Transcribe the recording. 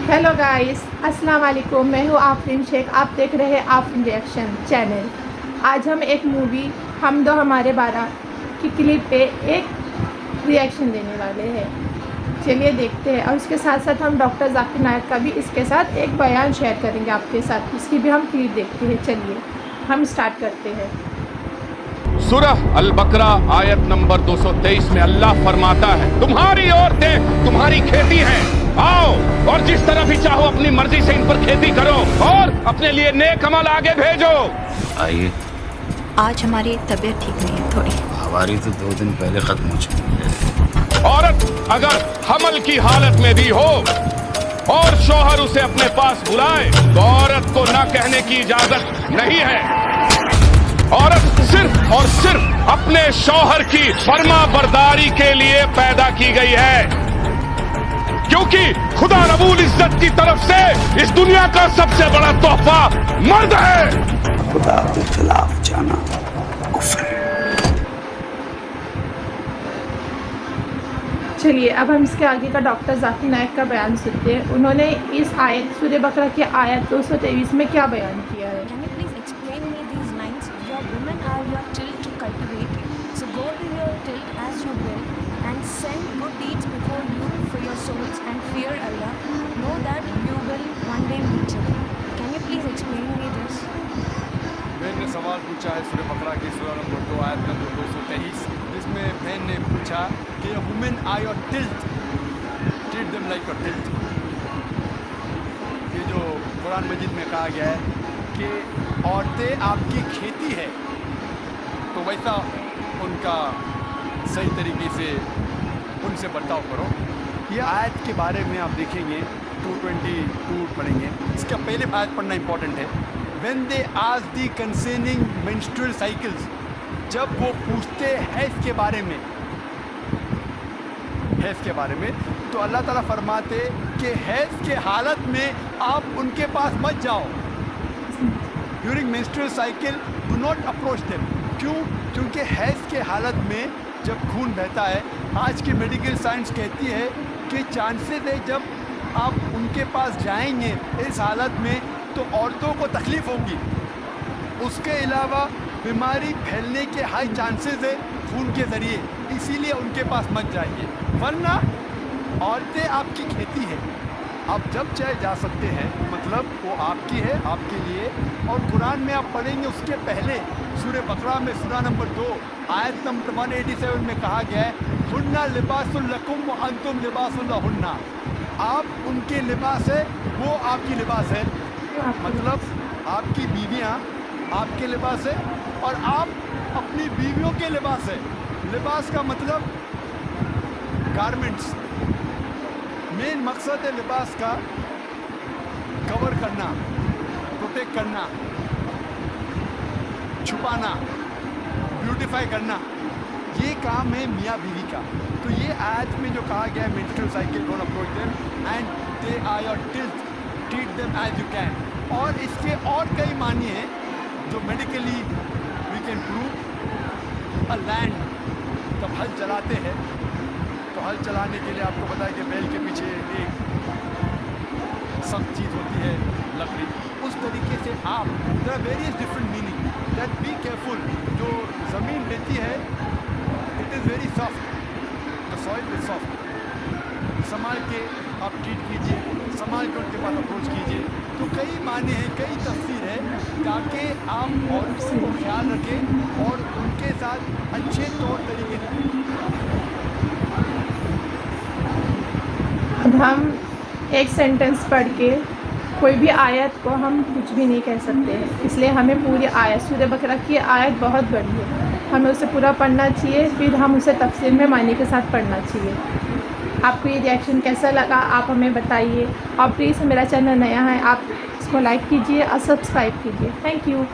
Hello guys, अस्सलाम वालेकुम। मैं हूँ आफरीन शेख। आप देख रहे हैं आफरीन रिएक्शन चैनल। आज हम एक मूवी हम दो हमारे 12 की क्लिप पे एक रिएक्शन देने वाले हैं। चलिए देखते हैं। और उसके साथ साथ हम डॉक्टर जाकिर नायक का भी इसके साथ एक बयान शेयर करेंगे आपके साथ। उसकी भी हम क्लिप देखते हैं। चलिए हम स्टार्ट करते हैं। सूरह अल बकरा आयत नंबर 223 में अल्लाह फरमाता है, तुम्हारी औरतें तुम्हारी खेती हैं, आओ और जिस तरह भी चाहो अपनी मर्जी से इन पर खेती करो और अपने लिए नेक अमल आगे भेजो। आइए, आज हमारी तबीयत ठीक नहीं है थोड़ी। हमारी तो 2 दिन पहले खत्म हो चुकी है। औरत अगर हमल की हालत में भी हो और शौहर उसे अपने पास बुलाए तो औरत को न कहने की इजाजत नहीं है। औरत सिर्फ और सिर्फ अपने शौहर की फर्मा बरदारी के लिए पैदा की गई है, क्योंकि खुदा रब्बुल इज्जत की तरफ से इस दुनिया का सबसे बड़ा तोहफा मर्द है। खुदा के खिलाफ जाना कुफ्र है। चलिए अब हम इसके आगे का डॉक्टर जाकिर नायक का बयान सुनते हैं। उन्होंने इस आयत सूरह बकरा की आयत 223 में क्या बयान किया है। Can you please explain me these lines? Your women are your till to cultivate. So go to your till as you will, and send good deeds before you for your souls, and fear Allah. Know that you will one day meet Him. Can you please explain me this? बहन ने सवाल पूछा है सूरह बकरा की सूरह number 2 आयत नंबर 223, जिसमें बहन ने पूछा कि women are your tilt, treat them like your tilt. ये जो कुरान मजीद में कहा गया है कि औरतें आपकी खेती है, तो वैसा उनका सही तरीके से उनसे बर्ताव करो। ये आयत के बारे में आप देखेंगे 222 पढ़ेंगे। इसका पहले आयत पढ़ना इंपॉर्टेंट है। When they ask the concerning menstrual cycles, जब वो पूछते हैं इसके बारे में, हैज़ के बारे में, तो अल्लाह ताला फरमाते कि हैज़ के हालत में आप उनके पास मत जाओ। During menstrual cycle do not approach them. क्यों? क्योंकि हैज़ के हालत में जब खून बहता है, आज की मेडिकल साइंस कहती है कि चांसेस है जब आप उनके पास जाएंगे इस हालत में तो औरतों को तकलीफ होगी। उसके अलावा बीमारी फैलने के हाई चांसेस है खून के ज़रिए, इसीलिए उनके पास मत जाइए, वरना औरतें आपकी खेती है, आप जब चाहे जा सकते हैं, मतलब वो आपकी है, आपके लिए। और कुरान में आप पढ़ेंगे उसके पहले सूरह बकरा में सूरह नंबर 2 आयत नंबर 187 में कहा गया है, हुन्ना लिबासुल लकुम व अंतुम लिबासुल लहुन्ना। आप उनके लिबास है, वो आपकी लिबास है। मतलब आपकी बीवियाँ आपके लिबास है और आप अपनी बीवियों के लिबास है। लिबास का मतलब गारमेंट्स। मेन मकसद है लिबास का कवर करना, प्रोटेक्ट करना, छुपाना, ब्यूटीफाई करना, ये काम है मियाँ बीवी का। तो ये आयत में जो कहा गया है, menstrual cycle don't approach them and they are your tilt, treat them as you can. और इसके और कई मानी हैं जो medically we can prove. A land जब हल चलाते हैं तो हल चलाने के लिए आपको पता है कि बैल के पीछे एक सख्त चीज़ होती है, लकड़ी। उस तरीके से आप there are various different meaning that be careful. जो ज़मीन रहती है it is very soft, the soil is soft. संभाल के आप ट्रीट कीजिए, संभाल के उनके पास अप्रोच कीजिए। तो कई माने हैं, कई तफसीर है, ताकि आप औरतों को ख्याल रखें और उनके साथ अच्छे तौर तरीके से। अब हम एक सेंटेंस पढ़ के कोई भी आयत को हम कुछ भी नहीं कह सकते हैं, इसलिए हमें पूरी आयत सूरह बकरा की आयत बहुत बड़ी है, हमें उसे पूरा पढ़ना चाहिए, फिर हम उसे तफसीर में मायने के साथ पढ़ना चाहिए। आपको ये रिएक्शन कैसा लगा आप हमें बताइए, और प्लीज़ मेरा चैनल नया है, आप इसको लाइक कीजिए और सब्सक्राइब कीजिए। Thank you.